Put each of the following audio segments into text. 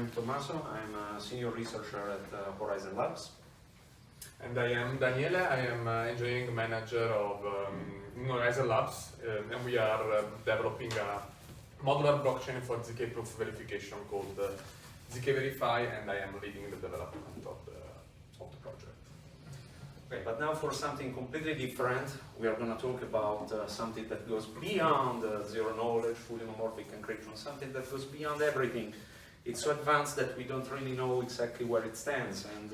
I'm Tommaso. I'm a senior researcher at Horizon Labs. And I am Daniele. I am engineering manager of Horizon Labs, and we are developing a modular blockchain for ZK proof verification called zkVerify, and I am leading the development of the project. Okay, but now for something completely different, we are going to talk about something that goes beyond zero knowledge, fully homomorphic encryption, something that goes beyond everything. It's so advanced that we don't really know exactly where it stands, and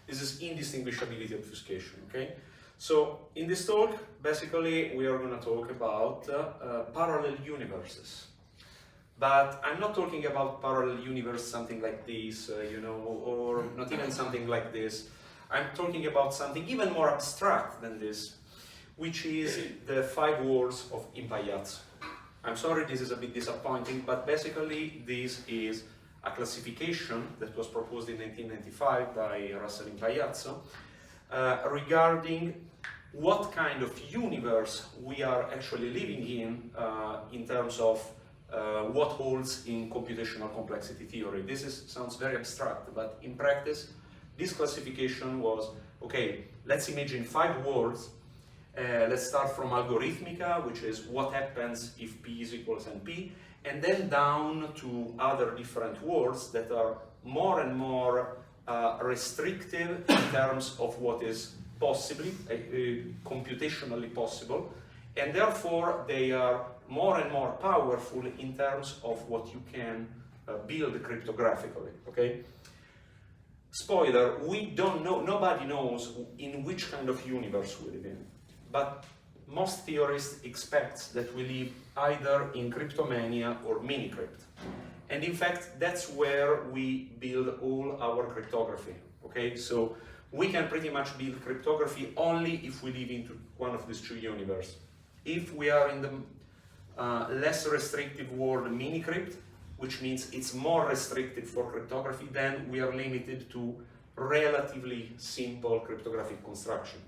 this is indistinguishability obfuscation, okay? So in this talk, basically, we are going to talk about parallel universes. But I'm not talking about parallel universe, something like this, or not even something like this. I'm talking about something even more abstract than this, which is the 5 worlds of Impaiazzo. I'm sorry, this is a bit disappointing, but basically this is a classification that was proposed in 1995 by Russell Impaiazzo regarding what kind of universe we are actually living in terms of what holds in computational complexity theory. This sounds very abstract, but in practice, this classification was, okay, let's imagine 5 worlds. Let's start from algorithmica, which is what happens if P is equals NP, and then down to other different worlds that are more and more restrictive in terms of what is possibly, computationally possible, and therefore they are more and more powerful in terms of what you can build cryptographically, okay? Spoiler, we don't know, nobody knows in which kind of universe we live in, but most theorists expect that we live either in cryptomania or mini-crypt. And in fact, that's where we build all our cryptography, okay? So we can pretty much build cryptography only if we live into one of these 2 universes. If we are in the less restrictive world mini-crypt, which means it's more restricted for cryptography, then we are limited to relatively simple cryptographic construction.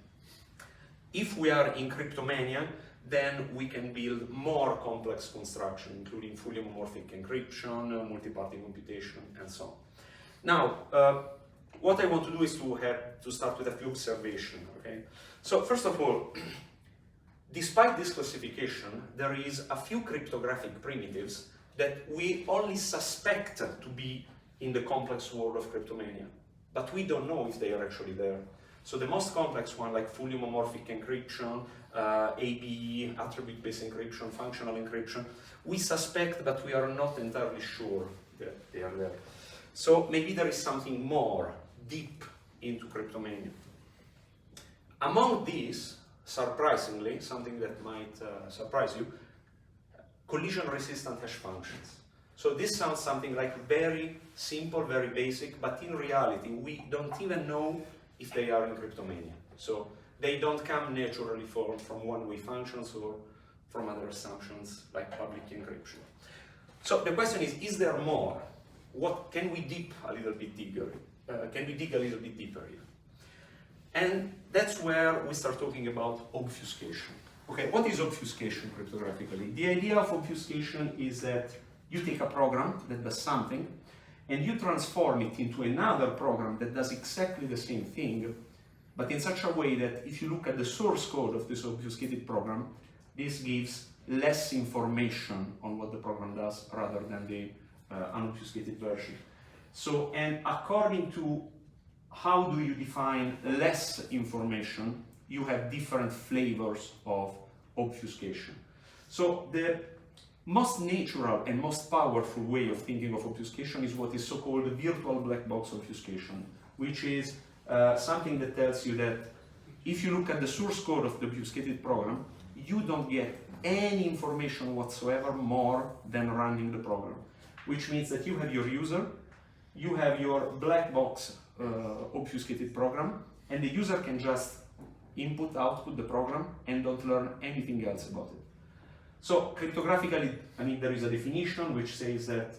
If we are in cryptomania, then we can build more complex construction, including fully homomorphic encryption, multi-party computation, and so on. Now, what I want to do is to start with a few observations, okay? So first of all, despite this classification, there is a few cryptographic primitives that we only suspect to be in the complex world of cryptomania, but we don't know if they are actually there. So the most complex one, like fully homomorphic encryption, ABE, attribute-based encryption, functional encryption, we suspect, but we are not entirely sure that they are there. So maybe there is something more deep into cryptomania. Among these, surprisingly, something that might surprise you, collision-resistant hash functions. So this sounds something like very simple, very basic, but in reality, we don't even know if they are in cryptomania. So they don't come naturally from one-way functions or from other assumptions like public encryption. So the question is there more? What can we dig a little bit deeper? Can we dig a little bit deeper here? And that's where we start talking about obfuscation. Okay, what is obfuscation cryptographically? The idea of obfuscation is that you take a program that does something and you transform it into another program that does exactly the same thing, but in such a way that if you look at the source code of this obfuscated program, this gives less information on what the program does rather than the unobfuscated version. So, and according to how do you define less information, you have different flavors of obfuscation. So the most natural and most powerful way of thinking of obfuscation is what is so-called virtual black box obfuscation, which is something that tells you that if you look at the source code of the obfuscated program, you don't get any information whatsoever more than running the program, which means that you have your user, you have your black box obfuscated program, and the user can just input, output the program and don't learn anything else about it. So cryptographically, I mean, there is a definition which says that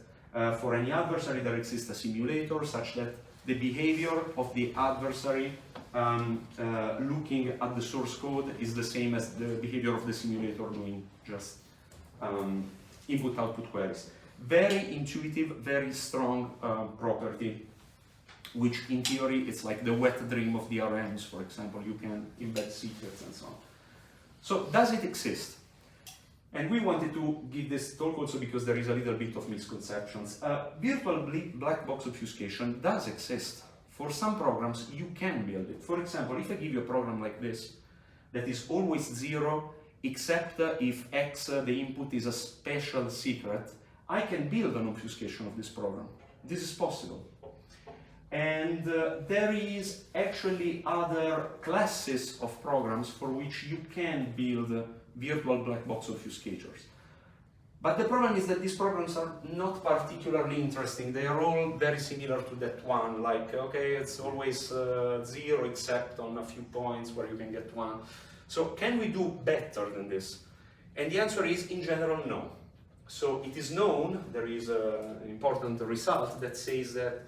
for any adversary there exists a simulator such that the behavior of the adversary looking at the source code is the same as the behavior of the simulator doing just input-output queries. Very intuitive, very strong property, which in theory it's like the wet dream of DRMs, for example. You can embed secrets and so on. So does it exist? And we wanted to give this talk also because there is a little bit of misconceptions. Virtual black box obfuscation does exist. For some programs, you can build it. For example, if I give you a program like this, that is always 0, except if X, the input, is a special secret, I can build an obfuscation of this program. This is possible. And there is actually other classes of programs for which you can build virtual black box obfuscators. But the problem is that these programs are not particularly interesting. They are all very similar to that one, like, okay, it's always 0 except on a few points where you can get 1. So can we do better than this? And the answer is, in general, no. So it is known, there is an important result that says that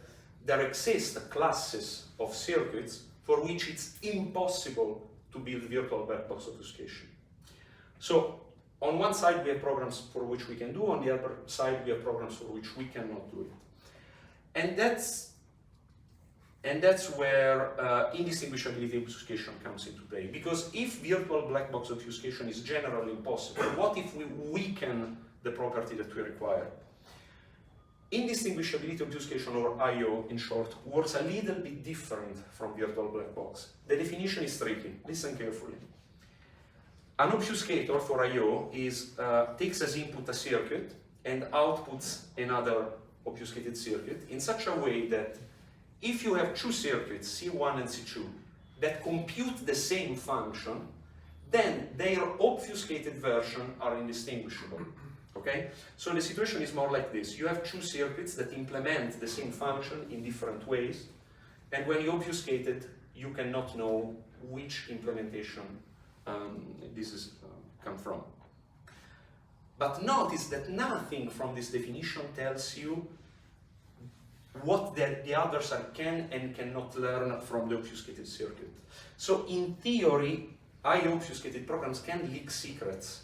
there exist classes of circuits for which it's impossible to build virtual black box obfuscation. So on one side we have programs for which we can do, on the other side we have programs for which we cannot do it. And that's where indistinguishability obfuscation comes into play. Because if virtual black box obfuscation is generally impossible, what if we weaken the property that we require? Indistinguishability obfuscation, or I/O in short, works a little bit different from virtual black box. The definition is tricky. Listen carefully. An obfuscator for I/O takes as input a circuit and outputs another obfuscated circuit in such a way that if you have two circuits, C1 and C2, that compute the same function, then their obfuscated version are indistinguishable. Okay? So the situation is more like this. You have two circuits that implement the same function in different ways, and when you obfuscate it, you cannot know which implementation this is come from. But notice that nothing from this definition tells you what the others can and cannot learn from the obfuscated circuit. So in theory, I/O obfuscated programs can leak secrets.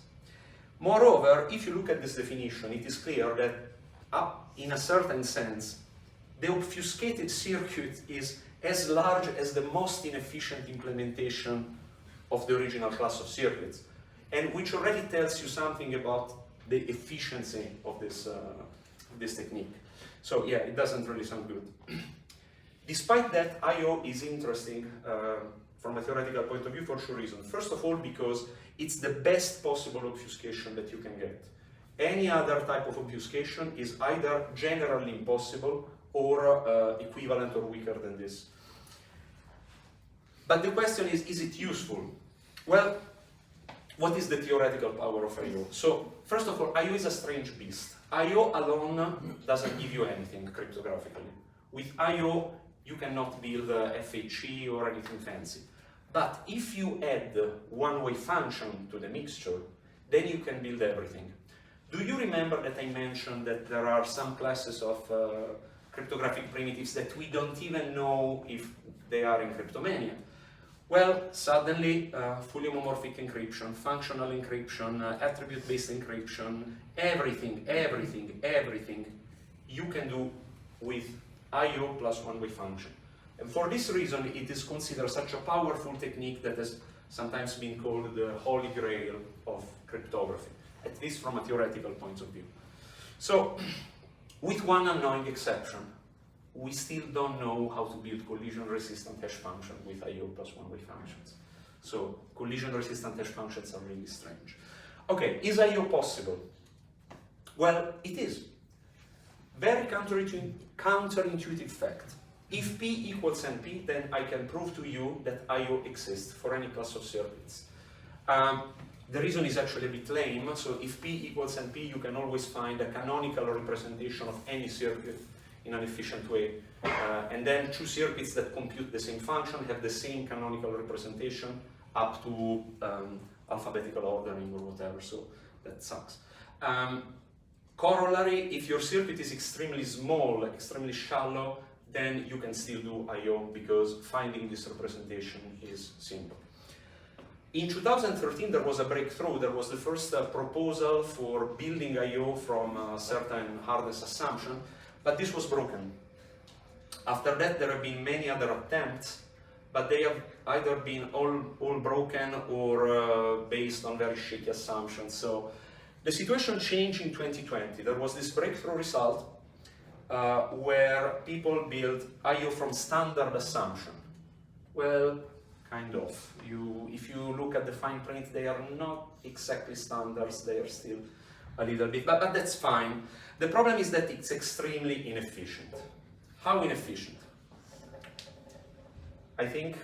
Moreover, if you look at this definition, it is clear that in a certain sense, the obfuscated circuit is as large as the most inefficient implementation of the original class of circuits, and which already tells you something about the efficiency of this technique. So yeah, it doesn't really sound good. Despite that, I/O is interesting from a theoretical point of view for two reasons. First of all, because it's the best possible obfuscation that you can get. Any other type of obfuscation is either generally impossible or equivalent or weaker than this. But the question is it useful? Well, what is the theoretical power of I/O? So, first of all, I/O is a strange beast. I/O alone doesn't give you anything cryptographically. With I/O, you cannot build FHE or anything fancy. But if you add one-way function to the mixture, then you can build everything. Do you remember that I mentioned that there are some classes of cryptographic primitives that we don't even know if they are in cryptomania? Well, suddenly, fully homomorphic encryption, functional encryption, attribute-based encryption, everything you can do with I/O plus one-way function. And for this reason, it is considered such a powerful technique that has sometimes been called the holy grail of cryptography, at least from a theoretical point of view. So, with one annoying exception, we still don't know how to build collision-resistant hash function with I/O plus one-way functions. So, collision-resistant hash functions are really strange. Okay, is I/O possible? Well, it is. Very counterintuitive fact. If P equals NP, then I can prove to you that I/O exists for any class of circuits. The reason is actually a bit lame. So if P equals NP, you can always find a canonical representation of any circuit in an efficient way. And then two circuits that compute the same function have the same canonical representation up to alphabetical ordering or whatever, so that sucks. Corollary, if your circuit is extremely small, extremely shallow, then you can still do I/O because finding this representation is simple. In 2013, there was a breakthrough. There was the first proposal for building I/O from a certain hardness assumption, but this was broken. After that, there have been many other attempts, but they have either been all broken or based on very shaky assumptions. So the situation changed in 2020. There was this breakthrough result where people built I/O from standard assumption. Well, kind of. If you look at the fine print, they are not exactly standards. They are still a little bit, but that's fine. The problem is that it's extremely inefficient. How inefficient? I think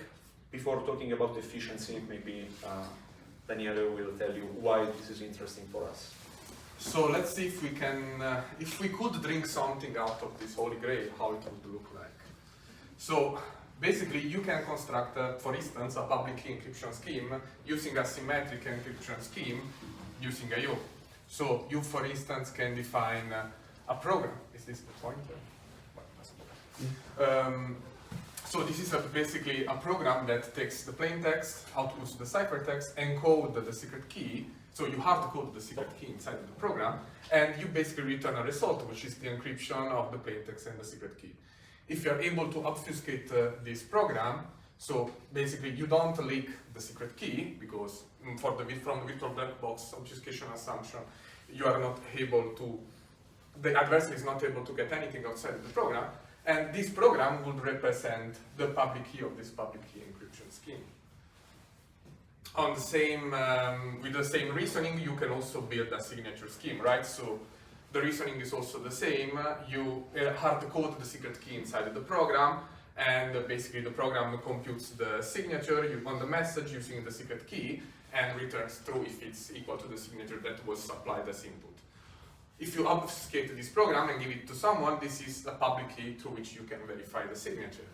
before talking about efficiency, maybe Daniele will tell you why this is interesting for us. So let's see if we can, if we could drink something out of this holy grail, how it would look like. So basically, you can construct, for instance, a public key encryption scheme using a symmetric encryption scheme using I/O. So you, for instance, can define a program. Is this the pointer? So this is basically a program that takes the plain text, outputs the ciphertext, encodes the secret key. So you hard code the secret key inside of the program, and you basically return a result, which is the encryption of the plain text and the secret key. If you're able to obfuscate this program, so basically you don't leak the secret key, because from the virtual black box obfuscation assumption, you are not able to, the adversary is not able to get anything outside of the program, and this program would represent the public key of this public key encryption scheme. On the same, with the same reasoning, you can also build a signature scheme, right? So the reasoning is also the same. You hard code the secret key inside of the program, and basically the program computes the signature on the message using the secret key and returns true if it's equal to the signature that was supplied as input. If you obfuscate this program and give it to someone, this is a public key through which you can verify the signature.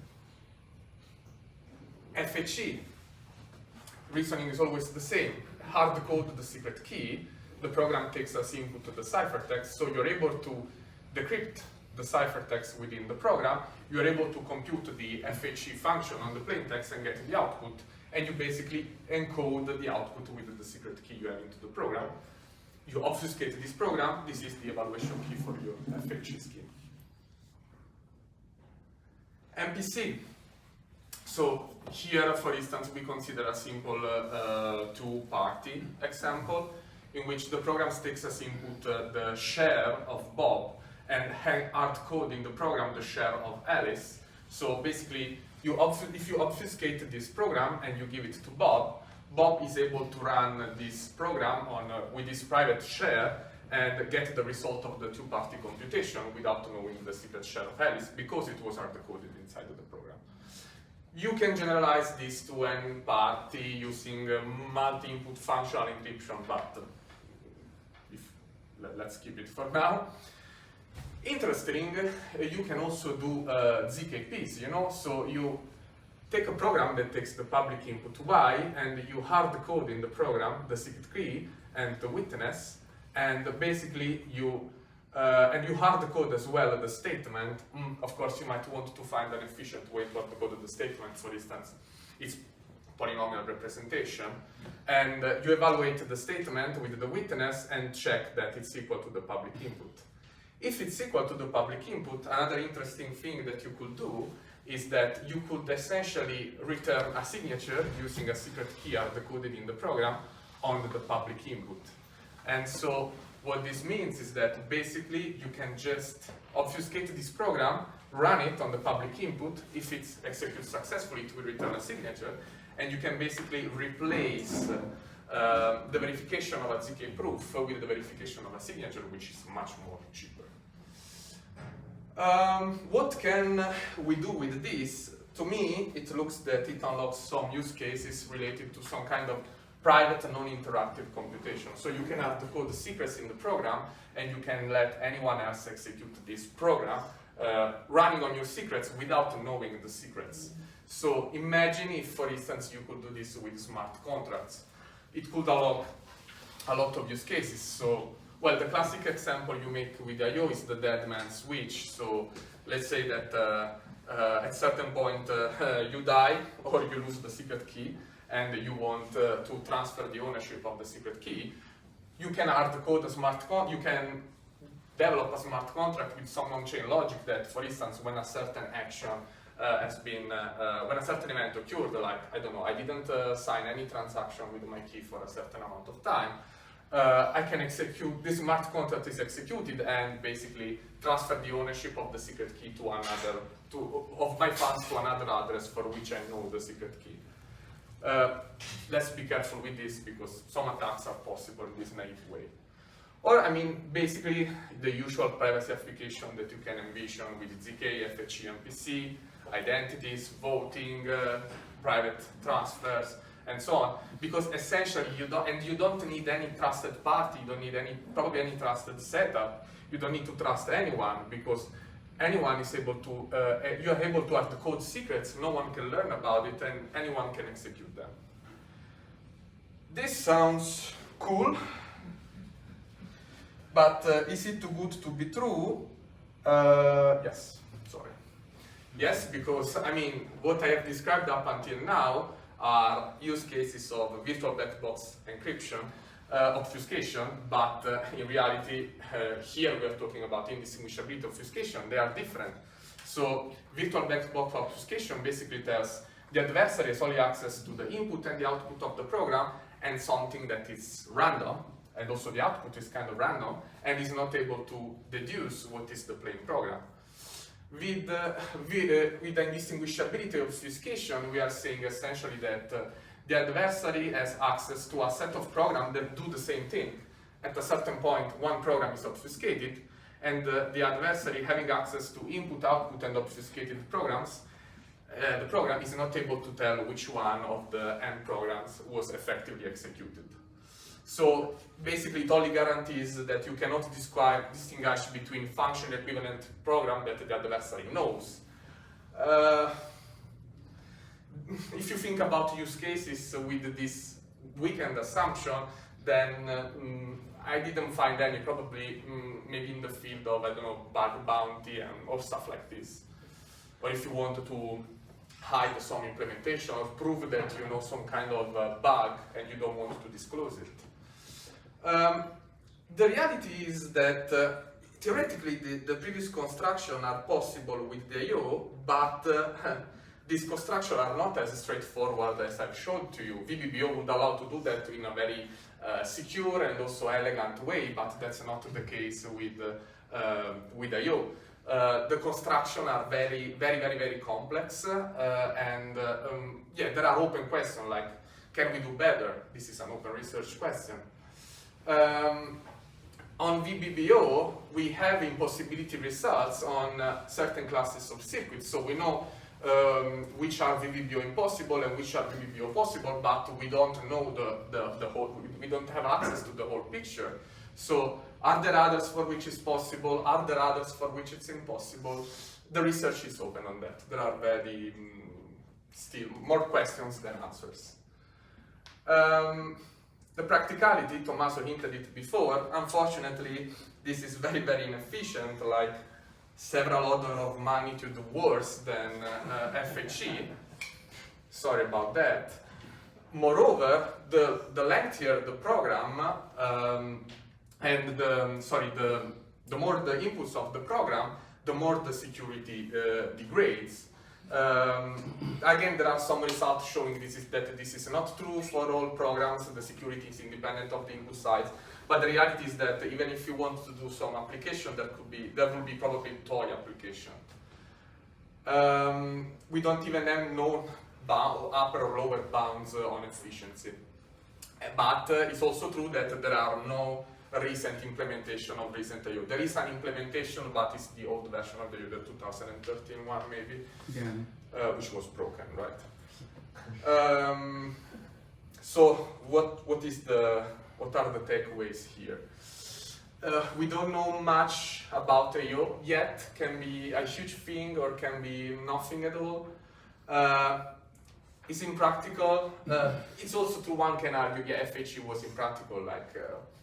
FHE. Reasoning is always the same. Hard code the secret key, the program takes as input to the ciphertext, so you're able to decrypt the ciphertext within the program, you're able to compute the FHE function on the plain text and get the output, and you basically encode the output with the secret key you have into the program. You obfuscate this program, this is the evaluation key for your FHE scheme. MPC. So here, for instance, we consider a simple two-party example in which the program takes as input the share of Bob and hard code in the program the share of Alice. So basically, if you obfuscate this program and you give it to Bob, Bob is able to run this program with this private share and get the result of the two-party computation without knowing the secret share of Alice because it was hard-coded inside of the program. You can generalize this to n party using multi-input functional encryption, but let's keep it for now. Interesting, you can also do zkPs, you know, so you take a program that takes the public input y and you hard code in the program the secret key and the witness, and basically you hard code as well the statement. Of course, you might want to find an efficient way to hard code the statement. For instance, it's polynomial representation, and you evaluate the statement with the witness and check that it's equal to the public input. If it's equal to the public input, another interesting thing that you could do is that you could essentially return a signature using a secret key hard-coded in the program on the public input. And so what this means is that basically you can just obfuscate this program, run it on the public input. If it executes successfully, it will return a signature, and you can basically replace the verification of a ZK proof with the verification of a signature, which is much more cheaper. What can we do with this? To me, it looks that it unlocks some use cases related to some kind of private non-interactive computation. So you can have to code the secrets in the program, and you can let anyone else execute this program running on your secrets without knowing the secrets. So imagine if, for instance, you could do this with smart contracts. It could unlock a lot of use cases. So, well, the classic example you make with I/O is the dead man switch. So let's say that at a certain point you die or you lose the secret key, and you want to transfer the ownership of the secret key, you can hard code a you can develop a smart contract with some on-chain logic that, for instance, when a certain action has been, when a certain event occurred, like, I don't know, I didn't sign any transaction with my key for a certain amount of time, I can execute, this smart contract is executed and basically transfer the ownership of the secret key to another, of my funds to another address for which I know the secret key. Let's be careful with this because some attacks are possible in this naive way. Or, I mean, basically the usual privacy application that you can envision with ZK, FHE, MPC, identities, voting, private transfers, and so on. Because essentially you don't need any trusted party, you don't need probably any trusted setup, you don't need to trust anyone because anyone is able to, you are able to hard code secrets, no one can learn about it, and anyone can execute them. This sounds cool, but is it too good to be true? Yes, sorry. Yes, because, I mean, what I have described up until now are use cases of virtual black box encryption, obfuscation, but in reality, here we are talking about indistinguishability obfuscation. They are different. So virtual black box obfuscation basically tells the adversary has only access to the input and the output of the program and something that is random, and also the output is kind of random, and is not able to deduce what is the plain program. With the indistinguishability obfuscation, we are saying essentially that the adversary has access to a set of programs that do the same thing. At a certain point, one program is obfuscated, and the adversary having access to input, output, and obfuscated programs, the program is not able to tell which one of the end programs was effectively executed. So basically it only guarantees that you cannot distinguish between function equivalent program that the adversary knows. If you think about use cases with this weekend assumption, then I didn't find any, probably maybe in the field of, I don't know, bug bounty or stuff like this. Or if you wanted to hide some implementation or prove that you know some kind of bug and you don't want to disclose it. The reality is that theoretically the previous constructions are possible with the IO, but these constructions are not as straightforward as I've shown to you. VBBO would allow to do that in a very secure and also elegant way, but that's not the case with IO. The constructions are very, very, very, very complex, and yeah, there are open questions like, can we do better? This is an open research question. On VBBO, we have impossibility results on certain classes of circuits, so we know which are VBBO impossible and which are VBBO possible, but we don't know the whole, we don't have access to the whole picture. So are there others for which it's possible? Are there others for which it's impossible? The research is open on that. There are very, still more questions than answers. The practicality, Tommaso hinted it before, unfortunately, this is very, very inefficient, like several order of magnitude worse than FHE. Sorry about that. Moreover, the lengthier the program, and the more the inputs of the program, the more the security degrades. Again, there are some results showing that this is not true for all programs. The security is independent of the input size. But the reality is that even if you want to do some application, there will be probably toy application. We don't even have known upper or lower bounds on efficiency. But it's also true that there are no recent implementation of recent IO. There is an implementation, but it's the old version of the IO, the 2013 one maybe, which was broken, right? So what are the takeaways here? We don't know much about IO yet. Can be a huge thing or can be nothing at all. It's impractical. It's also true, one can argue, yeah, FHE was impractical like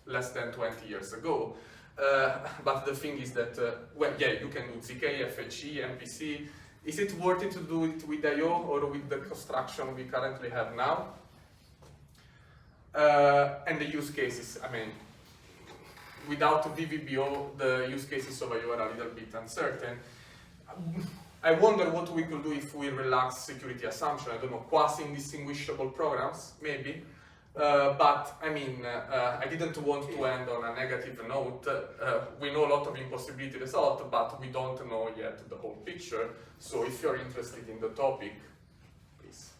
less than 20 years ago. But the thing is that, well, yeah, you can do ZK, FHE, MPC. Is it worth it to do it with IO or with the construction we currently have now? And the use cases, I mean, without VVBO, the use cases over you are a little bit uncertain. I wonder what we could do if we relax security assumption. I don't know, quasi-indistinguishable programs, maybe. But I mean, I didn't want to end on a negative note. We know a lot of impossibility result, but we don't know yet the whole picture. So if you're interested in the topic, please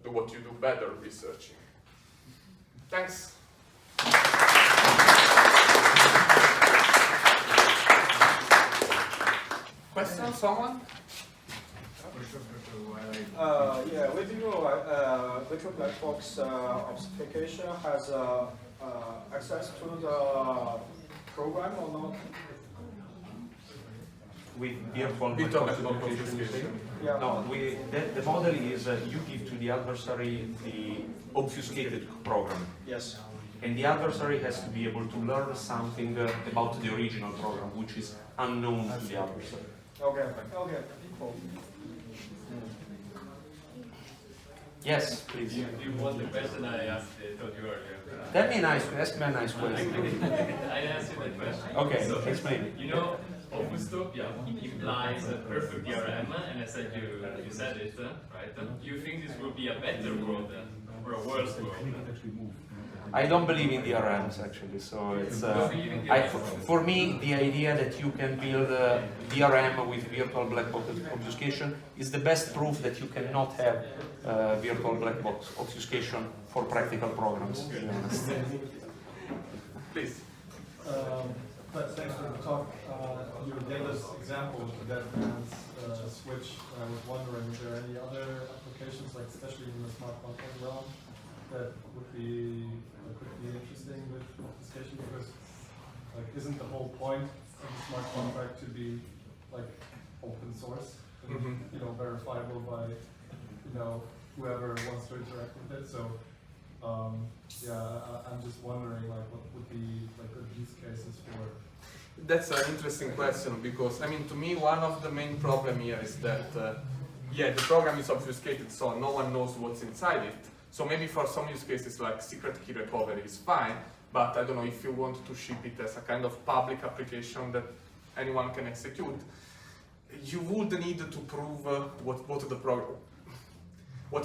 do what you do better, researching. Thanks. Question, someone? Yeah, we do virtual black box obfuscation has access to the program or not? With virtual Meetup obfuscation. Yeah. No, the model is you give to the adversary the obfuscated program. Yes. And the adversary has to be able to learn something about the original program, which is unknown to the adversary. Okay. Okay. Cool. Yes, please. You want the question I asked, told you earlier. Ask me a nice question. I asked you that question. Okay, So, explain. you know, Opustopia implies a perfect DRM, and I said you said it, right? Do you think this will be a better world or a worse world? I don't believe in DRMs actually, so it's for me the idea that you can build a DRM with virtual black box obfuscation is the best proof that you cannot have virtual black box obfuscation for practical programs, to be honest. Please. But thanks for the talk. You gave us examples of that man's switch. I was wondering, is there any other applications, like especially in the smart contract realm, that could be interesting with obfuscation? Because, like, isn't the whole point of the smart contract to be like open source, and, you know, verifiable by, you know, whoever wants to interact with it? So, yeah, I'm just wondering, like, what would be like good use cases for? That's an interesting question because, I mean, to me, one of the main problem here is that, yeah, the program is obfuscated, so no one knows what's inside it. So maybe for some use cases like secret key recovery is fine, but I don't know if you want to ship it as a kind of public application that anyone can execute, you would need to prove what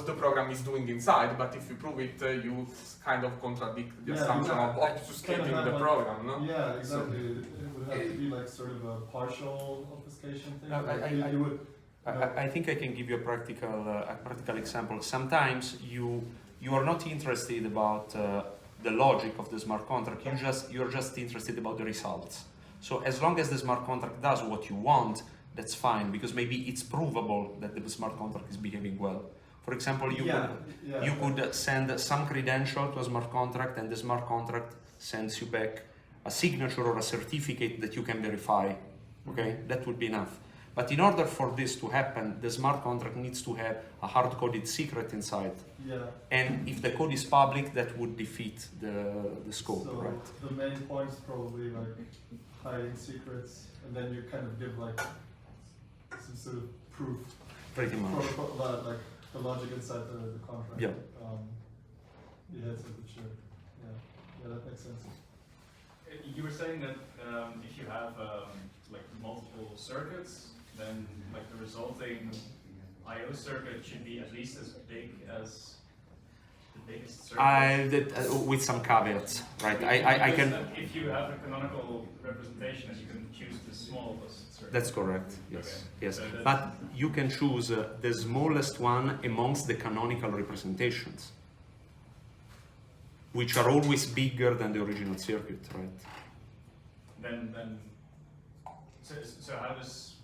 the program is doing inside, but if you prove it, you kind of contradict the assumption of obfuscating the program, no? Yeah, exactly. It would have to be like sort of a partial obfuscation thing. I think I can give you a practical example. Sometimes you are not interested about the logic of the smart contract. You're just interested about the results. So as long as the smart contract does what you want, that's fine, because maybe it's provable that the smart contract is behaving well. For example, you could send some credential to a smart contract, and the smart contract sends you back a signature or a certificate that you can verify. Okay, that would be enough. But in order for this to happen, the smart contract needs to have a hard-coded secret inside. Yeah. And if the code is public, that would defeat the scope, So right? the main point is probably like hiding secrets, and then you kind of give like some sort of proof. Pretty much. Like the logic inside the contract. Yeah. Yeah, it's a bit sure. Yeah, that makes sense. You were saying that if you have like multiple circuits, then like the resulting I/O circuit should be at least as big as the biggest circuit. With some caveats, right? I can. If you have a canonical representation, you can choose the smallest circuit. That's correct. Yes, Okay. yes. So But you can choose the smallest one amongst the canonical representations, which are always bigger than the original circuit, right? Then so how does,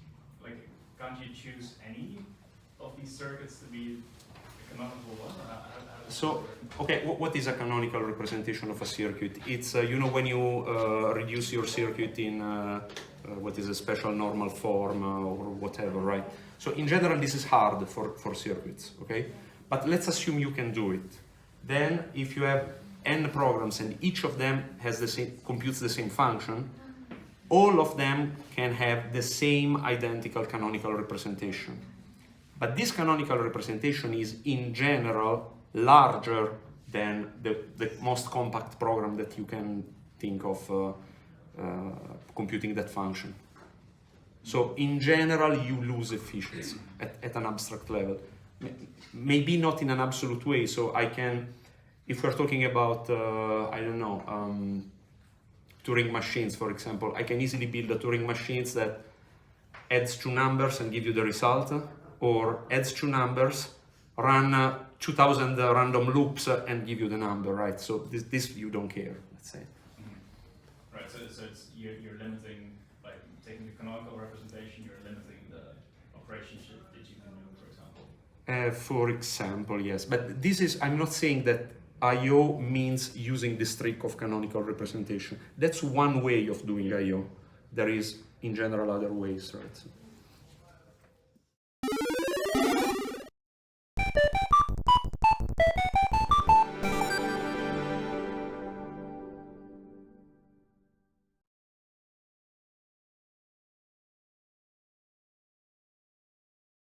like, can't you choose any of these circuits to be a canonical one? Or how does So, that work? okay, what is a canonical representation of a circuit? It's, you know, when you reduce your circuit in what is a special normal form or whatever, right? So in general, this is hard for circuits, okay? But let's assume you can do it. Then if you have n programs and each of them has computes the same function, all of them can have the same identical canonical representation. But this canonical representation is in general larger than the most compact program that you can think of computing that function. So in general, you lose efficiency at an abstract level. Maybe not in an absolute way. So I can, if we're talking about, I don't know, Turing machines, for example, I can easily build a Turing machines that adds 2 numbers and give you the result, or adds 2 numbers, run 2000 random loops and give you the number, right? So this you don't care, let's say. Right, so it's, you're limiting, like taking the canonical representation, you're limiting the operation that you can do, for example. For example, yes, but this is, I'm not saying that I/O means using this trick of canonical representation. That's one way of doing I/O. There is, in general, other ways, right?